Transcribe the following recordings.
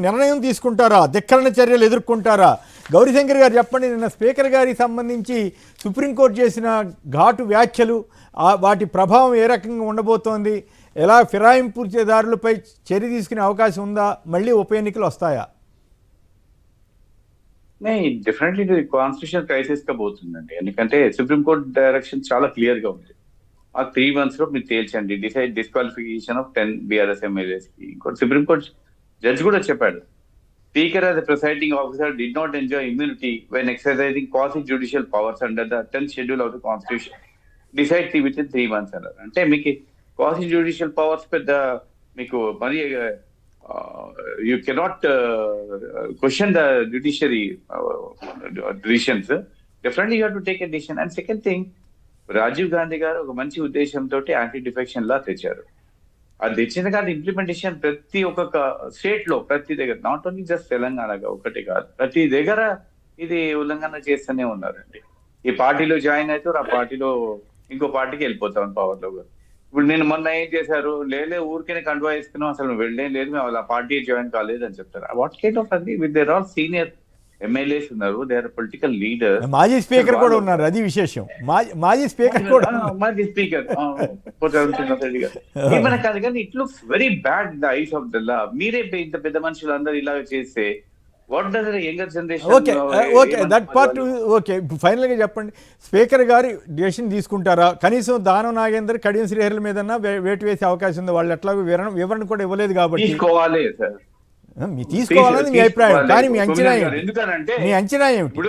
నిర్ణయం తీసుకుంటారా, ధిక్కరణ చర్యలు ఎదుర్కొంటారా? గౌరీశంకర్ గారు చెప్పండి. నిన్న స్పీకర్ గారికి సంబంధించి సుప్రీంకోర్టు చేసిన ఘాటు వ్యాఖ్యలు, వాటి ప్రభావం ఏ రకంగా ఉండబోతోంది? ఎలా ఫిరాయింపుదారులపై చర్య తీసుకునే అవకాశం ఉందా? మళ్ళీ ఉప ఎన్నికలు వస్తాయా? డెఫినెట్లీ ఇది కాన్స్టిట్యూషన్ క్రైసిస్ గా పోతుందండి. ఎందుకంటే సుప్రీంకోర్టు డైరెక్షన్ చాలా క్లియర్ గా ఉంది. ఆ 3 months లో మీరు తేల్చండి, decide disqualification of 10 BRS MLAs కి. ఇంకోటి సుప్రీంకోర్టు జడ్జి కూడా చెప్పాడు, speaker as a presiding officer did not enjoy immunity when exercising quasi-judicial powers under the 10th schedule of the constitution. Decide within 3 months అన్నారు. అంటే మీకు quasi-judicial powers పెద్ద మీకు మరి you cannot question the judiciary decisions. Definitely you have to take a decision. And second thing, Rajiv Gandhi గారు ఒక మంచి ఉద్దేశంతో యాంటీ డిఫెక్షన్ లా తెచ్చారు. అది తెచ్చిన కానీ ఇంప్లిమెంటేషన్ ప్రతి ఒక్కొక్క స్టేట్ లో ప్రతి దగ్గర, నాట్ ఓన్లీ జస్ట్ తెలంగాణగా ఒకటి కాదు, ప్రతి దగ్గర ఇది ఉల్లంఘన చేస్తూనే ఉన్నారండి. ఈ పార్టీలో జాయిన్ అవుతారు, ఆ పార్టీలో ఇంకో పార్టీకి వెళ్ళిపోతాం పవర్ లో. ఇప్పుడు నేను మొన్న ఏం చేశారు, లేలే ఊరికే కండువా వేసుకున్నాం, అసలు వెళ్ళేం లేదు, మేము ఆ పార్టీ జాయిన్ కాలేదు అని చెప్తారు. వాట్ కైండ్ ఆఫ్ అండి, with their all senior MLAs ఉన్నారు, దే ఆర్ పొలిటికల్ లీడర్. మాజీ స్పీకర్ కూడా ఉన్నారు, అది విశేషం. మాజీ స్పీకర్ కూడా, మాజీ స్పీకర్ ఏమైనా కాదు కానీ it looks very bad the eyes of the law. మీరే ఇంత పెద్ద మనుషులు అందరూ ఇలా చేస్తే what does the younger generation? Okay that part okay. Final గా చెప్పండి, స్పీకర్ గారి డెసిషన్ తీసుకుంటారా? కనీసం దానం నాగేందర్, కడియం శ్రీహరుల మీద వేటు వేసే అవకాశం ఉంది. వాళ్ళు ఎట్లాగో వివరణ కూడా ఇవ్వలేదు కాబట్టి తీసుకోవాలి సార్, తీసుకోవాలని మీ అభిప్రాయం. కానీ మీ అంచనా ఎందుకనంటే మీ అంచనా ఏమిటి? ఇప్పుడు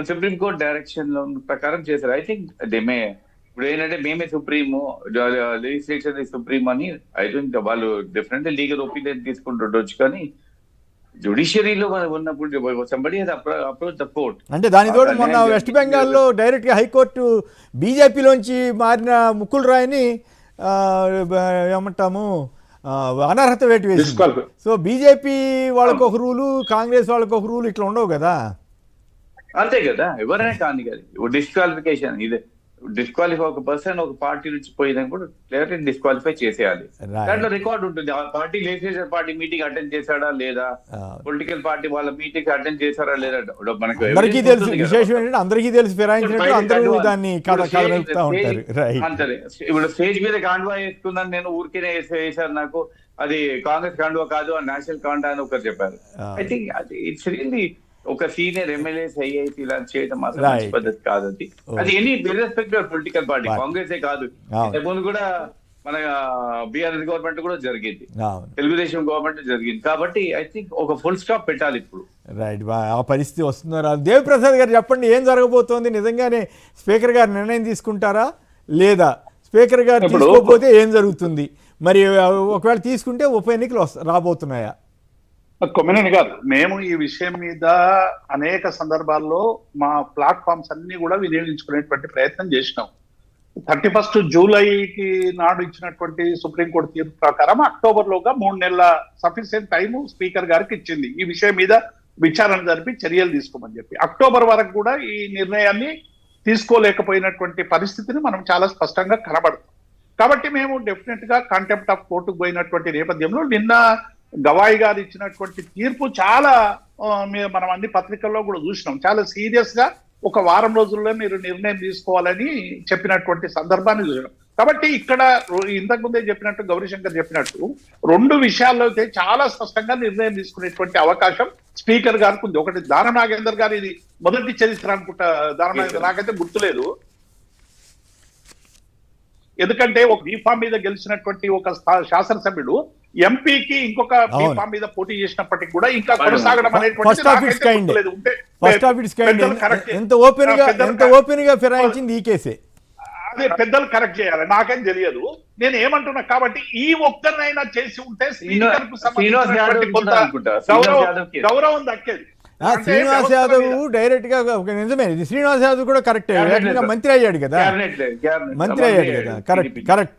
సుప్రీంకోర్టు డైరెక్షన్ లో ప్రకారం చేశారు. ఐ థింక్ ఇప్పుడు ఏంటంటే మేమే సుప్రీము, లెజిస్లేచర్ సుప్రీం అని ఐ థింక్ వాళ్ళు డెఫినెట్లీ లీగల్ ఒపీనియన్ తీసుకుంటుండొచ్చు. కానీ జ్యుడిషియరీలో ఉన్నప్పుడు సంబడి అప్రోచ్ ద కోర్ట్. అంటే దాని తోడు మొన్న వెస్ట్ బెంగాల్లో డైరెక్ట్ గా హైకోర్టు బీజేపీలోంచి మారిన ముకుల్ రాయ్ని ఏమంటాము అనర్హత వేటు వేసింది. సో బీజేపీ వాళ్ళకి ఒక రూలు, కాంగ్రెస్ వాళ్ళకి ఒక రూలు, ఇట్లా ఉండవు కదా. అంతే కదా, ఎవరైనా కానీ డిస్క్వాలిఫికేషన్ ఇదే డిస్క్వాలిఫై, ఒక పర్సన్ ఒక పార్టీ నుంచి పోయినా కూడా క్లియర్లీ డిస్క్వాలిఫై చేసేయాలి. దాంట్లో రికార్డ్ ఉంటుంది, ఆ party legislature party meeting attend చేశాడా లేదా, పొలిటికల్ పార్టీ వాళ్ళ మీటింగ్ అటెండ్ చేశారా లేదా, మనకు అందరికీ తెలుసు. విశేషం ఏంటంటే అందరికీ తెలుసు, ఫిరాయించినట్టు అందరూ దాన్ని అంతే. ఇప్పుడు స్టేజ్ మీద కాండ్వా వేసుకున్నాను నేను, ఊరికే వేశారు, నాకు అది కాంగ్రెస్ కాండ్వా కాదు, ఆ నేషనల్ కాండా అని ఒకరు చెప్పారు. ఐ థింక్ ఇట్స్ రియల్లీ ఒక సీనియర్ ఎమ్మెల్యేస్ ఐఐటి ఇలా చేయడం మాత్రం మంచి పద్ధతి కాదు. అది ఎనీ రెస్పెక్టివ్ పొలిటికల్ పార్టీ, కాంగ్రెసే కాదు, ముందు కూడా మన బీఆర్ఎస్ గవర్నమెంట్ కూడా జరిగింది, తెలుగుదేశం గవర్నమెంట్ జరిగింది. కాబట్టి ఐ థింక్ ఒక ఫుల్ స్టాప్ పెట్టాలి ఇప్పుడు. రైట్, ఆ పరిస్థితి వస్తున్నారు. దేవిప్రసాద్ గారు చెప్పండి, ఏం జరగబోతోంది? నిజంగానే స్పీకర్ గారు నిర్ణయం తీసుకుంటారా లేదా? స్పీకర్ గారు తీసుకోకపోతే ఏం జరుగుతుంది? మరి ఒకవేళ తీసుకుంటే ఉప ఎన్నికలు రాబోతున్నాయా? కొమ్మినేని గారు, మేము ఈ విషయం మీద అనేక సందర్భాల్లో మా ప్లాట్ఫామ్స్ అన్ని కూడా వినియోగించుకునేటువంటి ప్రయత్నం చేసినాం. 31 జూలైకి నాడు ఇచ్చినటువంటి సుప్రీంకోర్టు తీర్పు ప్రకారం అక్టోబర్లోగా 3 నెలల సఫిషియెంట్ టైం స్పీకర్ గారికి ఇచ్చింది ఈ విషయం మీద విచారణ జరిపి చర్యలు తీసుకోమని చెప్పి. అక్టోబర్ వరకు కూడా ఈ నిర్ణయాన్ని తీసుకోలేకపోయినటువంటి పరిస్థితిని మనం చాలా స్పష్టంగా కనబడుతుంది. కాబట్టి మేము డెఫినెట్ గా కాంటెంప్ట్ ఆఫ్ కోర్టుకు పోయినటువంటి నేపథ్యంలో నిన్న గవాయి గారు ఇచ్చినటువంటి తీర్పు చాలా మనం అన్ని పత్రికల్లో కూడా చూసినాం, చాలా సీరియస్ గా ఒక వారం రోజుల్లో మీరు నిర్ణయం తీసుకోవాలని చెప్పినటువంటి సందర్భాన్ని చూసినాం. కాబట్టి ఇక్కడ ఇంతకుముందే చెప్పినట్టు, గౌరీశంకర్ చెప్పినట్టు 2 విషయాల్లో అయితే చాలా స్పష్టంగా నిర్ణయం తీసుకునేటువంటి అవకాశం స్పీకర్ గారికి ఉంది. ఒకటి దానం నాగేందర్ గారు, ఇది మొదటి చరిత్ర అనుకుంటా, దానం నాగేందర్ నాకైతే గుర్తులేదు, ఎందుకంటే ఒక బీఫామ్ మీద గెలిచినటువంటి ఒక శాసనసభ్యుడు ఎంపీకి ఇంకొక బీఫామ్ మీద పోటీ చేసినప్పటికీ కూడా ఇంకా కొనసాగడం అనేటువంటి అదే పెద్దలు కరెక్ట్ చేయాలి, నాకేం తెలియదు, నేను ఏమంటున్నా. కాబట్టి ఈ ఒక్కరినైనా చేసి ఉంటే స్పీకర్ కు సంబంధించినటువంటి కొంత గౌరవం దక్కేది. శ్రీనివాస్ యాదవ్ డైరెక్ట్ గా నిజమే, శ్రీనివాస్ యాదవ్ కూడా కరెక్ట్, మంత్రి అయ్యాడు కదా,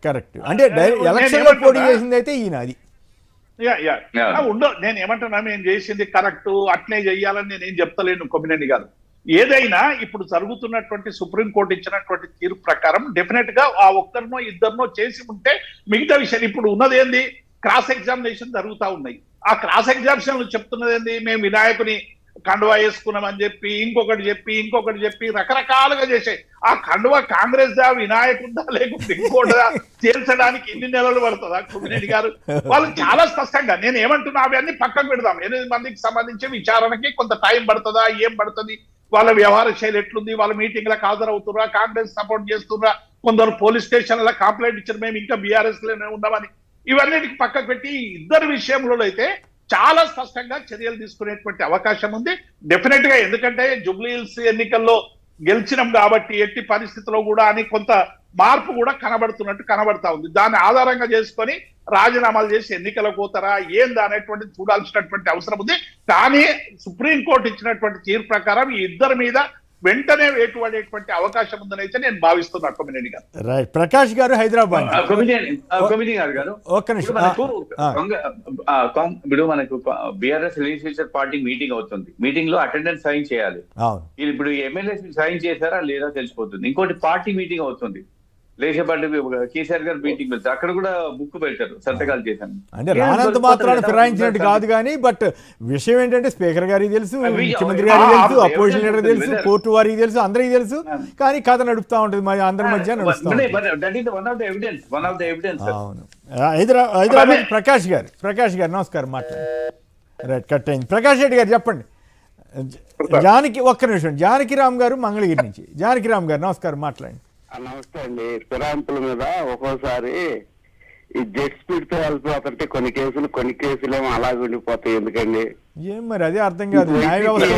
కరెక్ట్. అంటే ఎలక్షన్ లో పోటీ చేసింది అయితే ఈయన. అది నేను ఏమంటున్నా, నేను చేసింది కరెక్ట్, అట్లే చెయ్యాలని నేనేం చెప్తలేను కొమ్మినేని గారు. ఏదైనా ఇప్పుడు జరుగుతున్నటువంటి సుప్రీంకోర్టు ఇచ్చినటువంటి తీర్పు ప్రకారం డెఫినెట్ గా ఆ ఒక్కరినో ఇద్దరినో చేసి ఉంటే మిగతా విషయాలు ఇప్పుడు ఉన్నది ఏంది, క్రాస్ ఎగ్జామినేషన్ జరుగుతూ ఉన్నాయి. ఆ క్రాస్ ఎగ్జామినేషన్ చెప్తున్నది ఏంది, మేము వినాయకుని కండువా వేసుకున్నామని చెప్పి ఇంకొకటి చెప్పి రకరకాలుగా చేసాయి. ఆ కండువా కాంగ్రెస్ దా, వినాయకుడా, లేకుంటే ఇంకోటిదా తేల్చడానికి ఇన్ని నెలలు పడుతుందా కొమ్మినేని గారు? వాళ్ళు చాలా స్పష్టంగా, నేను ఏమంటున్నా అవన్నీ పక్కకు పెడదాం. 8 మందికి సంబంధించి విచారణకి కొంత టైం పడుతుందా, ఏం పడుతుంది, వాళ్ళ వ్యవహార శైలి ఎట్లుంది, వాళ్ళ మీటింగ్లకు హాజరవుతున్నా, కాంగ్రెస్ సపోర్ట్ చేస్తున్నా, కొందరు పోలీస్ స్టేషన్ల కంప్లైంట్ ఇచ్చారు మేము ఇంకా బీఆర్ఎస్ లోనే ఉన్నామని, ఇవన్నిటికి పక్కకు పెట్టి ఇద్దరు విషయంలో అయితే చాలా స్పష్టంగా చర్యలు తీసుకునేటువంటి అవకాశం ఉంది డెఫినెట్ గా. ఎందుకంటే జూబ్లీ హిల్స్ ఎన్నికల్లో గెలిచినాం కాబట్టి ఎట్టి పరిస్థితిలో కూడా అని కొంత మార్పు కూడా కనబడతా ఉంది. దాన్ని ఆధారంగా చేసుకొని రాజీనామాలు చేసి ఎన్నికలకు పోతారా ఏందా అనేటువంటిది చూడాల్సినటువంటి అవసరం ఉంది. కానీ సుప్రీంకోర్టు ఇచ్చినటువంటి తీర్పు ప్రకారం ఈ ఇద్దరి మీద వెంటనే వేటు పడేటువంటి అవకాశం ఉందని అయితే నేను భావిస్తున్నా కొమ్మినేని గారు. రైట్. ప్రకాష్ గారు హైదరాబాద్. ఒక్క నిమిషం. ఇప్పుడు మనకు బీఆర్ఎస్ లెజిస్లేచర్ పార్టీ మీటింగ్ అవుతుంది. మీటింగ్ లో అటెండెన్స్ సైన్ చేయాలి. ఇప్పుడు ఎమ్మెల్యే సైన్ చేశారా లేదా తెలిసిపోతుంది. ఇంకోటి పార్టీ మీటింగ్ అవుతుంది, లేచేపాటి కేసీఆర్ గారు మీటింగ్ వెళ్తారు, అక్కడ కూడా బుక్ పెడతారు సంతకాలు చేశాను అంటే రానంత మాత్రాన్ని ఫిరాయించినట్టు కాదు. కానీ బట్ విషయం ఏంటంటే స్పీకర్ గారికి తెలుసు, ముఖ్యమంత్రి గారికి తెలుసు, అపోజిషన్ లీడర్ తెలుసు, కోర్టు వారికి తెలుసు, అందరికీ తెలుసు. కానీ కథ నడుపుతా ఉంటుంది అందరి మధ్య నడుస్తూ ఉంటుంది. అవును. హైదరాబాద్ ప్రకాష్ గారు నమస్కారం, మాట్లాడండి. రైట్, కట్ అయింది. ప్రకాష్ రెడ్డి గారు చెప్పండి. ఒక్క నిమిషం. జానకిరామ్ గారు మంగళగిరి నుంచి. జానకిరామ్ గారు నమస్కారం, మాట్లాడండి. నమస్తే అండి. ఫిరాయింపుల మీద ఒక్కోసారి ఈ జెట్ స్పీడ్ తో వెళ్ళిపోతుంటే కొన్ని కేసులేమో అలాగే ఉండిపోతాయి. ఎందుకండి ఏం మరి అదే అర్థం కాదు. న్యాయ వ్యవస్థ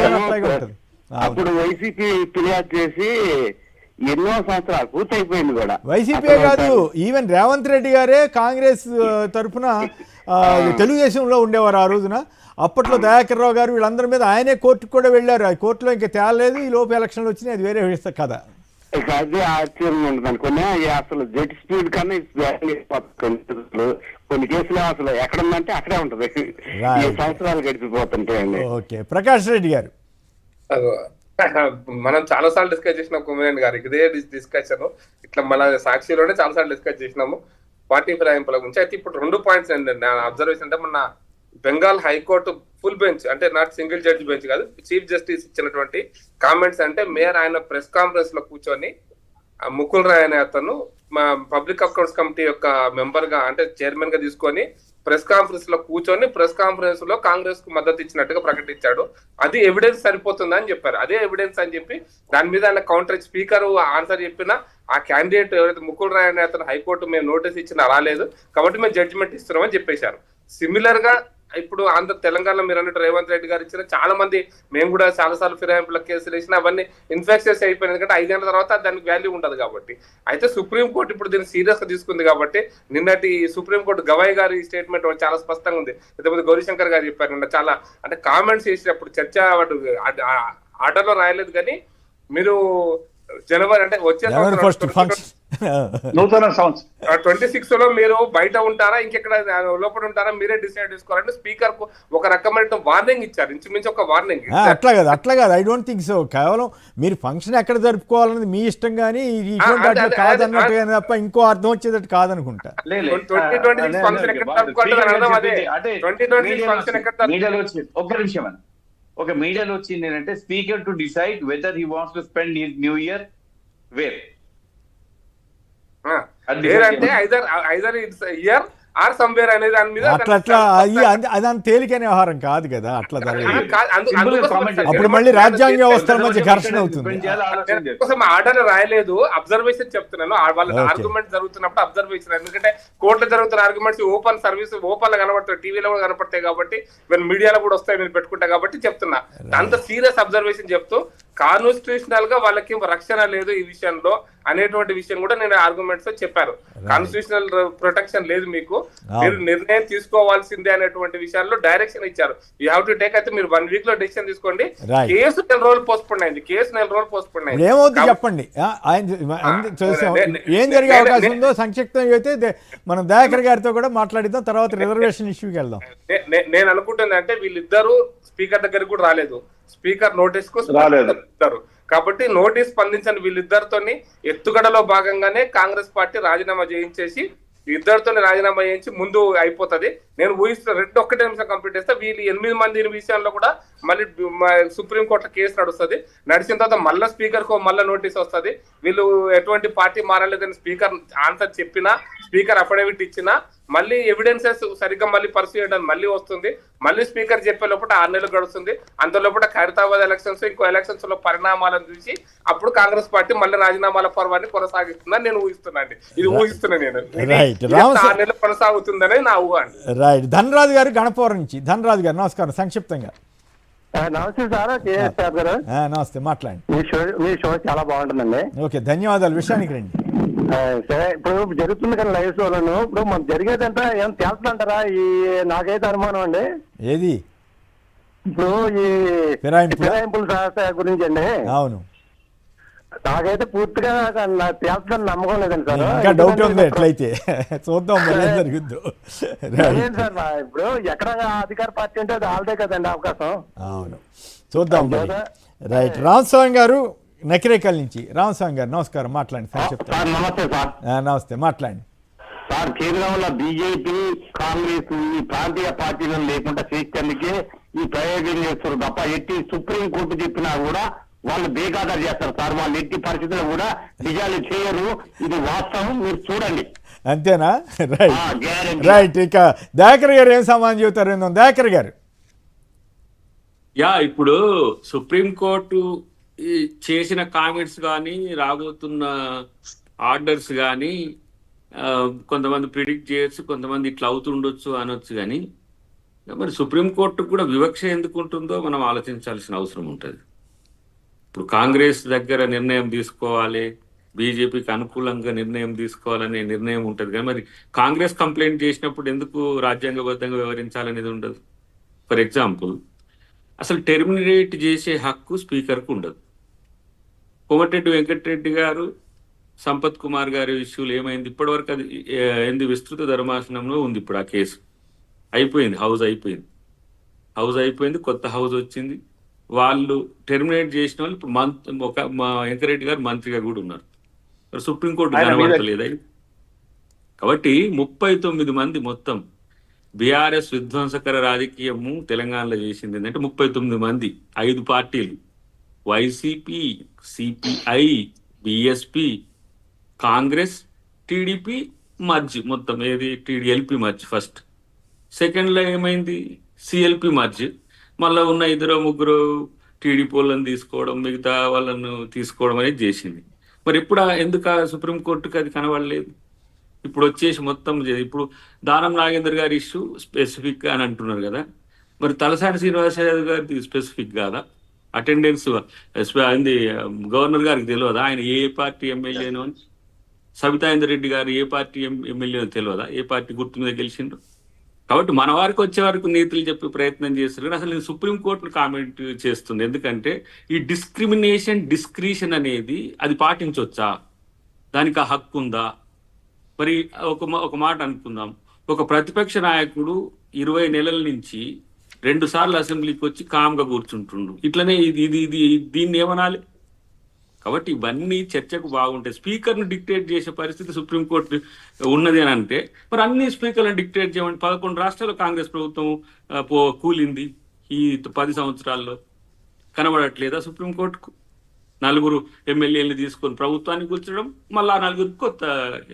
అప్పుడు వైసీపీ ఫిర్యాదు చేసి ఎన్నో సంవత్సరాలు పూర్తయిపోయింది కూడా. వైసీపీ కాదు, ఈవెన్ రేవంత్ రెడ్డి గారే కాంగ్రెస్ తరఫున తెలుగుదేశంలో ఉండేవారు ఆ రోజున. అప్పట్లో దయాకర్ రావు గారు వీళ్ళందరి మీద ఆయనే కోర్టుకు కూడా వెళ్ళారు. ఆ కోర్టులో ఇంకా తేలలేదు. ఈ లోపు ఎలక్షన్లు వచ్చినాయి, అది వేరే కదా. ఇక అదే ఆశ్చర్యం ఉంటుంది అనుకున్నా. అసలు జెట్ స్పీడ్ కన్నా కొన్ని కేసులు అసలు ఎక్కడ ఉందంటే అక్కడే ఉంటది. సంవత్సరాలు గడిచిపోతుంటాయండి. ఓకే, ప్రకాష్ రెడ్డి గారు. మనం చాలా సార్లు డిస్కస్ చేసినాం కొమ్మినేని గారు, ఇదే డిస్కషన్ ఇట్లా మన సాక్షిలోనే చాలా సార్లు డిస్కస్ చేసినాము పార్టీ ఫిరాయింపుల గురించి. అయితే ఇప్పుడు 2 పాయింట్స్ ఏంటంటే నా అబ్జర్వేషన్ అంటే, మొన్న బెంగాల్ హైకోర్టు ఫుల్ బెంచ్ అంటే నాట్ సింగిల్ జడ్జి బెంచ్ కాదు, చీఫ్ జస్టిస్ ఇచ్చినటువంటి కామెంట్స్ అంటే, మేయర్ ఆయన ప్రెస్ కాన్ఫరెన్స్ లో కూర్చొని ముకుల్ రాయ్ అనే అతను మా పబ్లిక్ అకౌంట్స్ కమిటీ యొక్క మెంబర్ గా అంటే చైర్మన్ గా తీసుకొని ప్రెస్ కాన్ఫరెన్స్ లో కూర్చొని ప్రెస్ కాన్ఫరెన్స్ లో కాంగ్రెస్ కు మద్దతు ఇచ్చినట్టుగా ప్రకటించాడు. అది ఎవిడెన్స్ సరిపోతుందని చెప్పారు. అదే ఎవిడెన్స్ అని చెప్పి దాని మీద ఆయన కౌంటర్ స్పీకర్ ఆన్సర్ చెప్పిన ఆ క్యాండిడేట్ ఎవరైతే ముకుల్ రాయ్ అనే అతను హైకోర్టు మేము నోటీస్ ఇచ్చినా రాలేదు కాబట్టి మేము జడ్జిమెంట్ ఇస్తున్నామని చెప్పేశారు. సిమిలర్ గా ఇప్పుడు తెలంగాణలో మీరు అన్నట్టు రేవంత్ రెడ్డి గారు ఇచ్చిన చాలా మంది, మేము కూడా చాలా సార్లు ఫిరాయింపుల కేసులు వేసినా అవన్నీ ఇన్ఫెక్షన్స్ అయిపోయింది. ఎందుకంటే 5 గంటల తర్వాత దానికి వాల్యూ ఉండదు కాబట్టి. అయితే సుప్రీంకోర్టు ఇప్పుడు దీన్ని సీరియస్ గా తీసుకుంది కాబట్టి నిన్నటి సుప్రీంకోర్టు గవాయ్ గారి స్టేట్మెంట్ చాలా స్పష్టంగా ఉంది. ఇంతకుముందు గౌరీశంకర్ గారు చెప్పారు నిన్న చాలా అంటే కామెంట్స్ చేసినప్పుడు చర్చ ఆర్డర్లో రాయలేదు కానీ మీరు జనవరి అంటే వచ్చే నూతన సంవత్సరం 26 లో మీరు బయట ఉంటారా ఇంకెక్కడ లోపల ఉంటారా మీరే డిసైడ్ చేసుకోవాలంటే స్పీకర్ కు ఒక రకమైన వార్నింగ్ ఇచ్చారు, ఇంచుమించు ఒక వార్నింగ్. అట్లా కాదు, ఐ డోంట్ థింక్ సో. కేవలం మీరు ఫంక్షన్ ఎక్కడ జరుపుకోవాలనేది మీ ఇష్టం కానీ కాదన్నట్టుగా తప్ప ఇంకో అర్థం వచ్చేటట్టు కాదనుకుంటా. 2026 ఫంక్షన్ ఎక్కడ జరుపుకోవాలని అర్థం అదే. 2026 ఫంక్షన్ ఎక్కడ ఒక్క నిమిషం అని ఒక మీడియాలో వచ్చింది ఏంటంటే, speaker to decide whether he wants to spend his new year where అంటే either it's year or somewhere అనే దాని మీద అట్లా అదని తేలికైన వ్యవహారం కాదు కదా. అట్లా అప్పుడు మళ్ళీ రాజ్యాంగ వ్యవస్థల మధ్య ఘర్షణ అవుతుంది. ఆర్డర్ రాయలేదు, అబ్జర్వేషన్ చెప్తున్నాను. వాళ్ళ ఆర్గ్యుమెంట్ జరుగుతున్నప్పుడు అబ్జర్వేషన్, ఎందుకంటే కోర్టులో జరుగుతున్న ఆర్గ్యుమెంట్స్ ఓపెన్ సర్వీస్ ఓపెన్ లో కనబడతాయి, టీవీలో కూడా కనపడతాయి కాబట్టి, మీడియాలో కూడా వస్తాయి మీరు పెట్టుకుంటా కాబట్టి చెప్తున్నా. అంత సీరియస్ అబ్జర్వేషన్ చెప్తూ కాన్స్టిట్యూషనల్ గా వాళ్ళకి రక్షణ లేదు ఈ విషయంలో అనేటువంటి విషయం కూడా నేను ఆర్గ్యుమెంట్స్ చెప్పారు. కాన్స్టిట్యూషనల్ ప్రొటెక్షన్ లేదు మీకు, మీరు నిర్ణయం తీసుకోవాల్సిందే అనేటువంటి విషయాల్లో డైరెక్షన్ ఇచ్చారు. You have to take. అయితే మీరు 1 వీక్ లో డెసిషన్ తీసుకోండి. కేసు 9 రోజులు పోస్ట్పోన్ అయింది. ఏమవుతుంది చెప్పండి, ఏం జరిగే అవకాశం ఉందో సంక్షిప్తంగా అయితే మనం దయాకర్ గారితో కూడా మాట్లాడిద్దాం. తర్వాత రిజర్వేషన్ ఇష్యూకి వెళ్దాం. నేను అనుకుంటుంది అంటే వీళ్ళిద్దరూ స్పీకర్ దగ్గరికి కూడా రాలేదు, స్పీకర్ నోటీస్ కు రాలేదు కాబట్టి నోటీస్ స్పందించని వీళ్ళిద్దరితోని ఎత్తుగడలో భాగంగానే కాంగ్రెస్ పార్టీ రాజీనామా చేయించేసి ఇద్దరితో రాజీనామా చేయించి ముందు అయిపోతుంది. నేను ఊహిస్తున్నా 2 నిమిషం కంప్లీట్ చేస్తే వీళ్ళు 8 మంది విషయంలో కూడా మళ్ళీ సుప్రీంకోర్టులో కేసు నడుస్తుంది. నడిచిన తర్వాత మళ్ళీ స్పీకర్ కు మళ్ళీ నోటీస్ వస్తుంది. వీళ్ళు ఎటువంటి పార్టీ మారలేదని స్పీకర్ ఆన్సర్ చెప్పినా, స్పీకర్ అఫిడవిట్ ఇచ్చినా మళ్ళీ ఎవిడెన్సెస్ సరిగ్గా మళ్ళీ పర్సూ చేయడం మళ్ళీ వస్తుంది. మళ్ళీ స్పీకర్ చెప్పే లోపల 6 నెలలు గడుస్తుంది. అంత లోపల ఖైరతాబాద్ ఎలక్షన్స్, ఇంకో ఎలక్షన్స్ లో పరిణామాలను చూసి అప్పుడు కాంగ్రెస్ పార్టీ మళ్ళీ రాజీనామాల పర్వాన్ని కొనసాగిస్తుందని నేను ఊహిస్తున్నాను. ఇది ఊహిస్తున్నా నేను. 6 నెలలు కొనసాగుతుందనే నా ఊహ అండి. రైట్. ధనరాజు గారు గణపవరం నుంచి. ధనరాజు గారు నమస్కారం. సంక్షిప్తంగా. నమస్తే సార్, కేఎస్ఆర్ గారు. నమస్తే, మాట్లాడండి. మీ షో చాలా బాగుంటుందండి. ఓకే, ధన్యవాదాలు. విషయానికి రండి. సరే, ఇప్పుడు జరుగుతుంది కానీ లైవ్ షోలను ఇప్పుడు మనకు జరిగేదంటే ఏం తెలుస్తుంటారా? నాకైతే అనుమానం అండి. ఏది? ఇప్పుడు ఈ ఫిరాయింపుల సమస్య గురించి అండి. అవును, నాకైతే పూర్తిగా తెలుస్తుందని నమ్మకం లేదండి సార్. ఇంకా డౌట్ ఉంది. ఎట్లయితే చూద్దాం ఏం జరుగుద్దో. సార్ ఇప్పుడు ఎక్కడ అధికార పార్టీ ఉంటే అది ఆల్దే కదండి అవకాశం. అవును, చూద్దాం. రైట్. రామస్వామి గారు నకిరేకల్ నుంచి. రామస్వామి గారు నమస్కారం, మాట్లాడండి. సార్ నమస్తే సార్. నమస్తే, మాట్లాడండి. సార్, కేంద్రంలో బీజేపీ, కాంగ్రెస్ ఈ ప్రాంతీయ పార్టీలను లేకుండా చేసేందుకే ఈ ప్రయోగం చేస్తారు తప్ప ఎట్టి సుప్రీంకోర్టు చెప్పినా కూడా వాళ్ళు బేఖాతరు చేస్తారు సార్. వాళ్ళు ఎట్టి పరిస్థితుల్లో కూడా నిజాలు చేయరు. ఇది వాస్తవం, మీరు చూడండి. అంతేనా? Right right. ఇక దయాకర్ గారు ఏం సమాధానం చెబుతారు? దయాకర్ గారు. ఇప్పుడు సుప్రీంకోర్టు చేసిన కామెంట్స్ కానీ, రాబోతున్న ఆర్డర్స్ కానీ కొంతమంది ప్రిడిక్ట్ చేయొచ్చు, కొంతమంది ఇట్లా అవుతుండొచ్చు అనొచ్చు. కానీ మరి సుప్రీంకోర్టు కూడా వివక్ష ఎందుకు ఉంటుందో మనం ఆలోచించాల్సిన అవసరం ఉంటుంది. ఇప్పుడు కాంగ్రెస్ దగ్గర నిర్ణయం తీసుకోవాలి, బీజేపీకి అనుకూలంగా నిర్ణయం తీసుకోవాలనే నిర్ణయం ఉంటుంది. కానీ మరి కాంగ్రెస్ కంప్లైంట్ చేసినప్పుడు ఎందుకు రాజ్యాంగబద్ధంగా వ్యవహరించాలనేది ఉండదు. ఫర్ ఎగ్జాంపుల్, అసలు టెర్మినేట్ చేసే హక్కు స్పీకర్కు ఉండదు. కోమటిరెడ్డి వెంకటరెడ్డి గారు, సంపత్ కుమార్ గారి ఇష్యూలు ఏమైంది? ఇప్పటివరకు అది ఏంది విస్తృత ధర్మాసనంలో ఉంది. ఇప్పుడు ఆ కేసు అయిపోయింది, హౌస్ అయిపోయింది, కొత్త హౌస్ వచ్చింది. వాళ్ళు టెర్మినేట్ చేసిన వాళ్ళు ఇప్పుడు మా వెంకరెడ్డి గారు మంత్రిగా కూడా ఉన్నారు. సుప్రీంకోర్టు కనబడతలేదా? కాబట్టి 39 మంది మొత్తం బీఆర్ఎస్ విధ్వంసకర రాజకీయము తెలంగాణలో చేసింది ఏంటంటే 39 మంది, 5 పార్టీలు, YCP, CPI, BSP, Congress, TDP merge, మొత్తం ఏది ఎల్పి మర్జ్ ఫస్ట్. సెకండ్లో ఏమైంది? CLP merge. మళ్ళీ ఉన్న 2-3 టీడీపీ వాళ్ళని తీసుకోవడం, మిగతా వాళ్ళను తీసుకోవడం అనేది చేసింది. మరి ఇప్పుడు ఎందుకు సుప్రీంకోర్టుకి అది కనబడలేదు? ఇప్పుడు వచ్చేసి మొత్తం ఇప్పుడు దానం నాగేందర్ గారి ఇష్యూ స్పెసిఫిక్ అని అంటున్నారు కదా, మరి తలసాని శ్రీనివాసరావు గారిది స్పెసిఫిక్ కాదా? అటెండెన్స్ గవర్నర్ గారికి తెలియదా ఆయన ఏ పార్టీ ఎమ్మెల్యేనో అని? సబితాయిందర్ రెడ్డి గారు ఏ పార్టీ ఎమ్మెల్యేనో తెలియదా? ఏ పార్టీ గుర్తు మీద గెలిచిండ్రు? కాబట్టి మన వారికి వచ్చే వరకు నీతులు చెప్పే ప్రయత్నం చేస్తారు. అసలు నేను సుప్రీంకోర్టును కామెంట్ చేస్తుంది ఎందుకంటే ఈ డిస్క్రిషన్ అనేది అది పాటించవచ్చా? దానికి ఆ హక్కు ఉందా? మరి ఒక మాట అనుకుందాం, ఒక ప్రతిపక్ష నాయకుడు 20 నెలల నుంచి 2 సార్లు అసెంబ్లీకి వచ్చి కామ్గా కూర్చుంటుండు. ఇట్లనే దీన్ని ఏమనాలి? కాబట్టి ఇవన్నీ చర్చకు బాగుంటాయి. స్పీకర్ను డిక్టేట్ చేసే పరిస్థితి సుప్రీంకోర్టు ఉన్నది అని అంటే మరి అన్ని స్పీకర్లను డిక్టేట్ చేయమంటే 11 రాష్ట్రాల్లో కాంగ్రెస్ ప్రభుత్వం కూలింది ఈ 10 సంవత్సరాల్లో. కనబడట్లేదా సుప్రీంకోర్టుకు? 4 ఎమ్మెల్యేలు తీసుకొని ప్రభుత్వాన్ని కూర్చడం, మళ్ళీ 4 కొత్త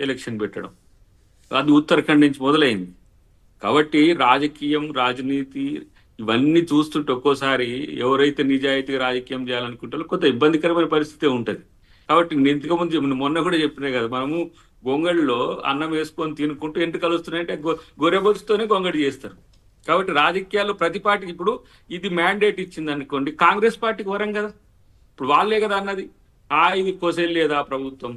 ఎలక్షన్ పెట్టడం, అది ఉత్తరాఖండ్ నుంచి మొదలైంది. కాబట్టి రాజకీయం, రాజనీతి ఇవన్నీ చూస్తుంటే ఒక్కోసారి ఎవరైతే నిజాయితీ రాజకీయం చేయాలనుకుంటారో కొంత ఇబ్బందికరమైన పరిస్థితి ఉంటుంది. కాబట్టి ఇంతకుముందు మొన్న కూడా చెప్పినా కదా, మనము గొంగడిలో అన్నం వేసుకొని తినుకుంటూ ఎంటుకలు వస్తున్నాయంటే గొర్రెబొచ్చుతోనే గొంగడి చేస్తారు. కాబట్టి రాజకీయాల్లో ప్రతి పార్టీకి ఇప్పుడు ఇది మ్యాండేట్ ఇచ్చింది అనుకోండి, కాంగ్రెస్ పార్టీకి వరం కదా, ఇప్పుడు వాళ్ళే కదా అన్నది. ఇది కోసేయలేదా ప్రభుత్వం?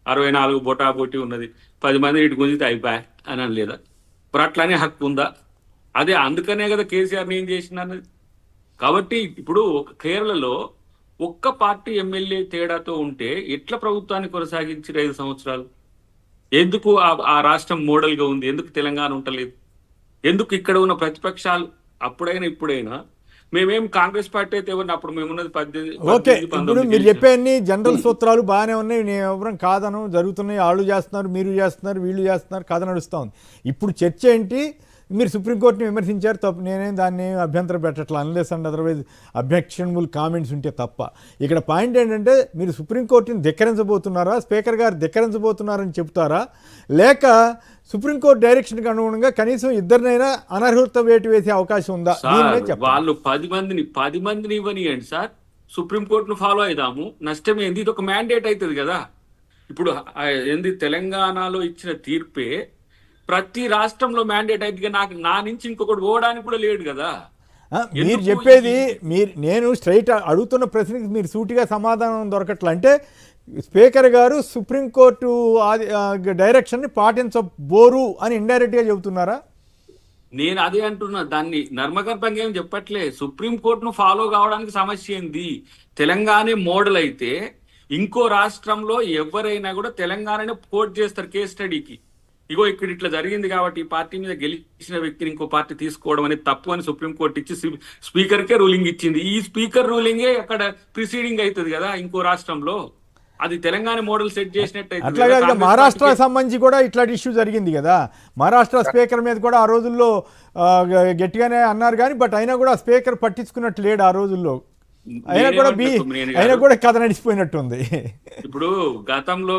64 బొటాబొటి ఉన్నది, 10 మంది ఇటు గుంజితే అయిపోయా అని అనలేదా? మరి అట్లానే హక్కు ఉందా? అదే అందుకనే కదా కేసీఆర్ ఏం చేసిన అన్నది. కాబట్టి ఇప్పుడు కేరళలో ఒక్క పార్టీ ఎమ్మెల్యే తేడాతో ఉంటే ఎట్లా ప్రభుత్వాన్ని కొనసాగించి 5 సంవత్సరాలు? ఎందుకు ఆ రాష్ట్రం మోడల్గా ఉంది? ఎందుకు తెలంగాణ ఉండలేదు? ఎందుకు ఇక్కడ ఉన్న ప్రతిపక్షాలు అప్పుడైనా ఇప్పుడైనా మేమేం కాంగ్రెస్ పార్టీ అయితే ఎవరిని అప్పుడు మేమున్నది 18 ఓకే 19 ఇప్పుడు 19 మీరు చెప్పే అన్ని జనరల్ సూత్రాలు బాగానే ఉన్నాయి, నేను ఎవరం కాదను, జరుగుతున్నాయి, వాళ్ళు చేస్తున్నారు, మీరు చేస్తున్నారు, వీళ్ళు చేస్తున్నారు, కథ నడుస్తూ ఉంది. ఇప్పుడు చర్చ ఏంటి? మీరు సుప్రీంకోర్టుని విమర్శించారు తప్పు, నేనేం దాన్ని అభ్యంతరం పెట్టట్లా, unless and otherwise objectionable comments ఉంటే తప్ప. ఇక్కడ పాయింట్ ఏంటంటే మీరు సుప్రీంకోర్టుని ధిక్కరించబోతున్నారా, స్పీకర్ గారు ధిక్కరించబోతున్నారని చెప్తారా, లేక సుప్రీంకోర్టు డైరెక్షన్కి అనుగుణంగా కనీసం ఇద్దరినైనా అనర్హత వేటు వేసే అవకాశం ఉందా? దీన్నే చెప్పండి. వాళ్ళు 10 మందిని ఇవ్వనియండి సార్, సుప్రీంకోర్టును ఫాలో అయిదాము, నష్టం ఏంది? ఇది ఒక మ్యాండేట్ అవుతుంది కదా. ఇప్పుడు ఏంది తెలంగాణలో ఇచ్చిన తీర్పే ప్రతి రాష్ట్రంలో మ్యాండేట్ అయితే నాకు నా నుంచి ఇంకొకటి పోవడానికి కూడా లేడు కదా. మీరు చెప్పేది నేను స్ట్రైట్ అడుగుతున్న ప్రశ్నకి మీరు సూటిగా సమాధానం దొరకట్లా. అంటే స్పీకర్ గారు సుప్రీంకోర్టు డైరెక్షన్ని పాటించబోరు అని ఇండైరెక్ట్గా చెబుతున్నారా? నేను అదే అంటున్నా, దాన్ని నర్మగర్భంగా ఏం చెప్పట్లే. సుప్రీంకోర్టును ఫాలో కావడానికి సమస్య ఏంది? తెలంగాణ మోడల్ అయితే ఇంకో రాష్ట్రంలో ఎవరైనా కూడా తెలంగాణనే కోర్టు చేస్తారు కేస్ స్టడీకి. ఇగో ఇక్కడ ఇట్లా జరిగింది కాబట్టి ఈ పార్టీ మీద గెలిచిన వ్యక్తిని ఇంకో పార్టీ తీసుకోవడం అనేది తప్పు అని సుప్రీంకోర్టు ఇచ్చి స్పీకర్కే రూలింగ్ ఇచ్చింది. ఈ స్పీకర్ రూలింగే అక్కడ ప్రిసీడింగ్ అవుతుంది కదా ఇంకో రాష్ట్రంలో. అది తెలంగాణ మోడల్ సెట్ చేసినట్టు అట్లా కాదు, మహారాష్ట్ర సంబంధించి కూడా ఇట్లాంటి ఇష్యూ జరిగింది కదా. మహారాష్ట్ర స్పీకర్ మీద కూడా ఆ రోజుల్లో గట్టిగానే అన్నారు కానీ బట్ అయినా కూడా స్పీకర్ పట్టించుకున్నట్టు లేడు ఆ రోజుల్లో. అయినా కూడా కథ నడిచిపోయినట్టుంది. ఇప్పుడు గతంలో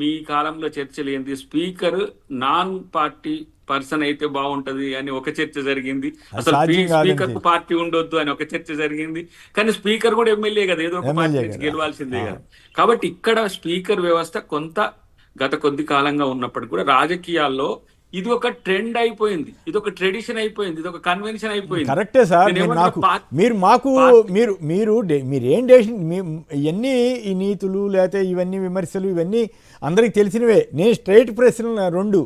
మీ కాలంలో చర్చలు ఏంటి? స్పీకర్ నాన్ పార్టీ పర్సన్ అయితే బాగుంటది అని ఒక చర్చ జరిగింది, అసలు స్పీకర్ పార్టీ ఉండొద్దు అని ఒక చర్చ జరిగింది. కానీ స్పీకర్ కూడా ఎమ్మెల్యే కదా, ఏదో ఒక పార్టీ నుంచి గెలవాల్సిందే కదా. కాబట్టి ఇక్కడ స్పీకర్ వ్యవస్థ కొంత గత కొద్ది కాలంగా ఉన్నప్పటికీ కూడా రాజకీయాల్లో ఇది ఒక ట్రెండ్ అయిపోయింది, ఇది ఒక ట్రెడిషన్ అయిపోయింది, ఇది ఒక కన్వెన్షన్ అయిపోయింది. కరెక్టే సార్. మీరేం ఇవన్నీ ఈ నీతులు లేకపోతే ఇవన్నీ విమర్శలు ఇవన్నీ అందరికి తెలిసినవే. నేను స్ట్రైట్ ప్రశ్నలు రెండు.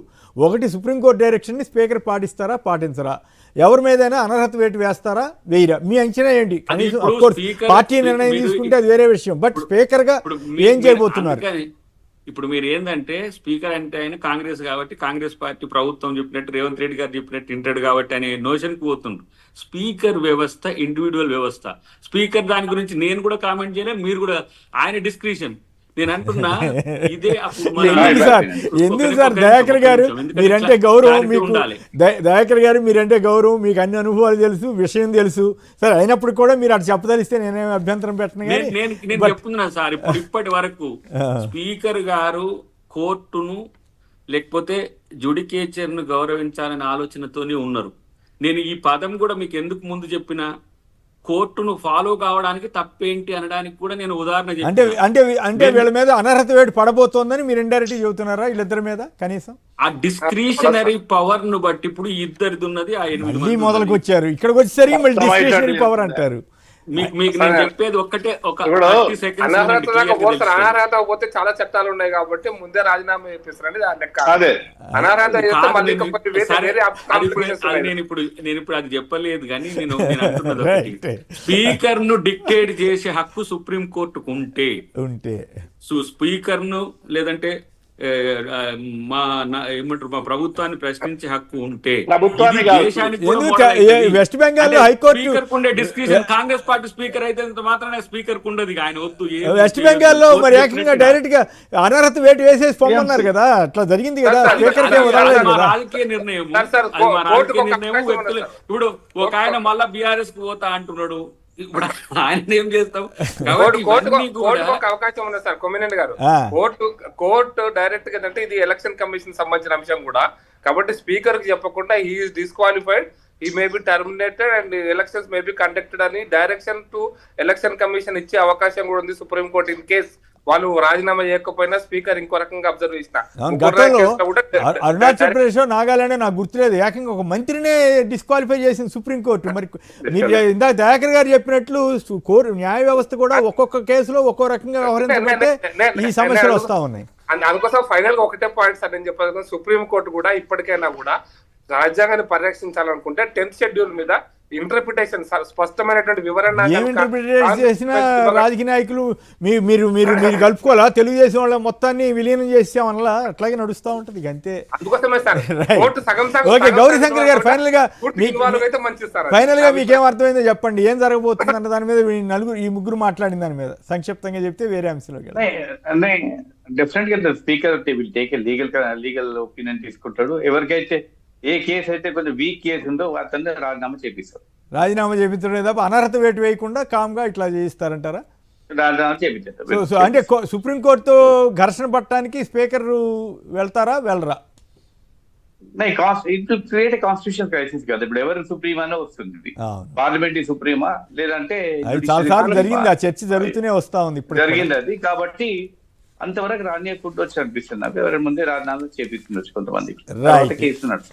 ఒకటి, సుప్రీంకోర్టు డైరెక్షన్ని స్పీకర్ పాటిస్తారా పాటించరా, ఎవరి మీదైనా అనర్హత వేటు వేస్తారా వేయరా, మీ అంచనా ఏంటి? కనీసం అఫ్కోర్స్ పార్టీ నిర్ణయం తీసుకుంటే అది వేరే విషయం, బట్ స్పీకర్గా ఏం చేయబోతున్నారు? ఇప్పుడు మీరు ఏంటంటే స్పీకర్ అంటే ఆయన కాంగ్రెస్ కాబట్టి కాంగ్రెస్ పార్టీ ప్రభుత్వం చెప్పినట్టు రేవంత్ రెడ్డి గారు చెప్పినట్టు వింటాడు కాబట్టి అనే నోషన్కి పోతుండ్రు. స్పీకర్ వ్యవస్థ ఇండివిజువల్ వ్యవస్థ. స్పీకర్ దాని గురించి నేను కూడా కామెంట్ చేయలేదు, మీరు కూడా ఆయన డిస్క్రిషన్. నేను అంటున్నా ఇదే ఎందుకు సార్ దయాకర్ గారు మీరంటే గౌరవం, మీకు దయాకర్ గారు మీరంటే గౌరవం, మీకు అన్ని అనుభవాలు తెలుసు, విషయం తెలుసు సార్. అయినప్పుడు కూడా మీరు అటు చెప్పదలిస్తే నేనేమి అభ్యంతరం పెట్టను. నేను చెప్తున్నా సార్, ఇప్పటి వరకు స్పీకర్ గారు కోర్టును లేకపోతే జుడికేచర్ ను గౌరవించాలనే ఆలోచనతోనే ఉన్నారు. నేను ఈ పదం కూడా మీకు ఎందుకు ముందు చెప్పినా, కోర్టును ఫాలో కావడానికి తప్పేంటి అనడానికి కూడా నేను ఉదాహరణ అంటే వీళ్ళ మీద అనర్హత వేటు పడబోతోందని మీరు ఇండైరెక్ట్ చెబుతున్నారా వీళ్ళిద్దరి మీద? కనీసం ఆ డిస్క్రిషనరీ పవర్ ను బట్టి ఇప్పుడు ఇద్దరిది ఉన్నది ఆ 8 మంది మొదలుకు వచ్చారు, ఇక్కడికి వచ్చేసరికి మళ్ళీ డిస్క్రిషనరీ పవర్ అంటారు. మీకు నేను చెప్పేది ఒక్కటే, ఒక అనర్హత పోతే చాలా చట్టాలు ఉన్నాయి కాబట్టి ముందే రాజీనామా చేపిస్తారండి. నేను ఇప్పుడు అది చెప్పలేదు కానీ నేను అంటున్నది, స్పీకర్ ను డిక్టేట్ చేసే హక్కు సుప్రీం కోర్టుకు ఉంటే స్పీకర్ ను లేదంటే ఏమంటారు మా ప్రభుత్వాన్ని ప్రశ్నించే హక్కు ఉంటే west Bengal high court discussion Congress party speaker అయితే మాత్రమే స్పీకర్ ఉండదు, ఆయన వద్దు. వెస్ట్ బెంగాల్ లో మరి ఏకంగా డైరెక్ట్ గా అనర్హత వేటు వేసేసి పొమ్మన్నారు కదా, అట్లా జరిగింది కదా. రాజకీయ నిర్ణయం, వ్యక్తులు. ఇప్పుడు ఒక ఆయన మళ్ళా బీఆర్ఎస్ కు పోతా అంటున్నాడు, ఇప్పుడు ఆయన ఏం చేస్తాం? అవకాశం ఉంది సార్ కొమ్మినేని గారు. కోర్టు డైరెక్ట్ గా అంటే ఇది ఎలక్షన్ కమిషన్ సంబంధించిన అంశం కూడా కాబట్టి స్పీకర్ కి చెప్పకుండా he is disqualified, he may be terminated and elections may be conducted అని డైరెక్షన్ టు ఎలక్షన్ కమిషన్ ఇచ్చే అవకాశం కూడా ఉంది సుప్రీం కోర్టు. ఇన్ కేస్ వాళ్ళు రాజీనామా చేయకపోయినా స్పీకర్ ఇంకో రకంగా అబ్జర్వ్ చేసిన అరుణాచల్ ప్రదేశ్ నాగాలాండ్ నాకు గుర్తులేదు, ఏకంగా ఒక మంత్రినే డిస్క్వాలిఫై చేసింది సుప్రీంకోర్టు. మరి మీరు ఇందాక దయాకర్ గారు చెప్పినట్లు న్యాయ వ్యవస్థ కూడా ఒక్కొక్క కేసులో ఒక్కో రకంగా వ్యవహరించబట్టే ఈ సమస్యలు వస్తా ఉన్నాయి. అందుకోసం ఫైనల్ గా ఒకటే పాయింట్ సార్ నేను చెప్పాను, సుప్రీం కోర్టు కూడా ఇప్పటికైనా కూడా రాజ్యాంగాన్ని పరిరక్షించాలనుకుంటే 10th షెడ్యూల్ మీద ఇంటర్ప్రిటేషన్ స్పష్టమైనటువంటి వివరణ ఏం కనుక ఇంటర్ప్రిటేట్ చేసినా కాన్స్టిట్యూషన్ రాజకీయ నాయకులు మీరు కలుపుకోవాలా, తెలుగుదేశం వాళ్ళ మొత్తాన్ని విలీనం చేసామనలా అట్లాగే నడుస్తూ ఉంటుంది ఇక అంతే. అందుకోసమే సార్ Right. ఓటు సగం సగం ఓకే, గౌరీశంకర్ గారు ఫైనల్ గా ఇన్వాల్వ్ అయితే మంచిది సార్. ఫైనల్ గా మీకేం అర్థమైందో చెప్పండి, ఏం జరగబోతుంది అన్న దాని మీద ఈ ముగ్గురు మాట్లాడిన దాని మీద సంక్షిప్తంగా చెప్తే వేరే అంశంలోకి వెళ్దాం. డెఫినెట్ గా speaker will take legal opinion తీసుకుంటాడు. ఎవరికైతే ఏ కేసు అయితే కొంచెం వీక్ కేసు ఉందో అతన్ని రాజీనామా చేపిస్తారు. రాజీనామా చేపించడం తప్ప అనర్హత వేటు వేయకుండా కామ్గా ఇట్లా చేయిస్తారంటారా? రాజీనామా చేపించారు. సో అంటే సుప్రీంకోర్టుతో ఘర్షణ పట్టడానికి స్పీకర్ వెళ్తారా వెళ్ళరా? ఇట్ క్రియేట్ కాన్స్టిట్యూషన్ క్రైసిస్ కదా. ఇప్పుడు ఎవరు సుప్రీం అనే వస్తుంది, అవును. పార్లమెంటరీ సుప్రీమా లేదంటే అది చాలాసార్లు జరిగింది, ఆ చర్చ జరుగుతూనే వస్తా ఉంది ఇప్పుడు జరిగింది అది. కాబట్టి అంతవరకు రాజీనామా ఫుడ్ వచ్చి అనిపిస్తుంది నాకు. ఎవరి ముందే రాజీనామా చేపిస్తుండొచ్చు కొంతమందికి. Right. కేసు నడుస్తుంది.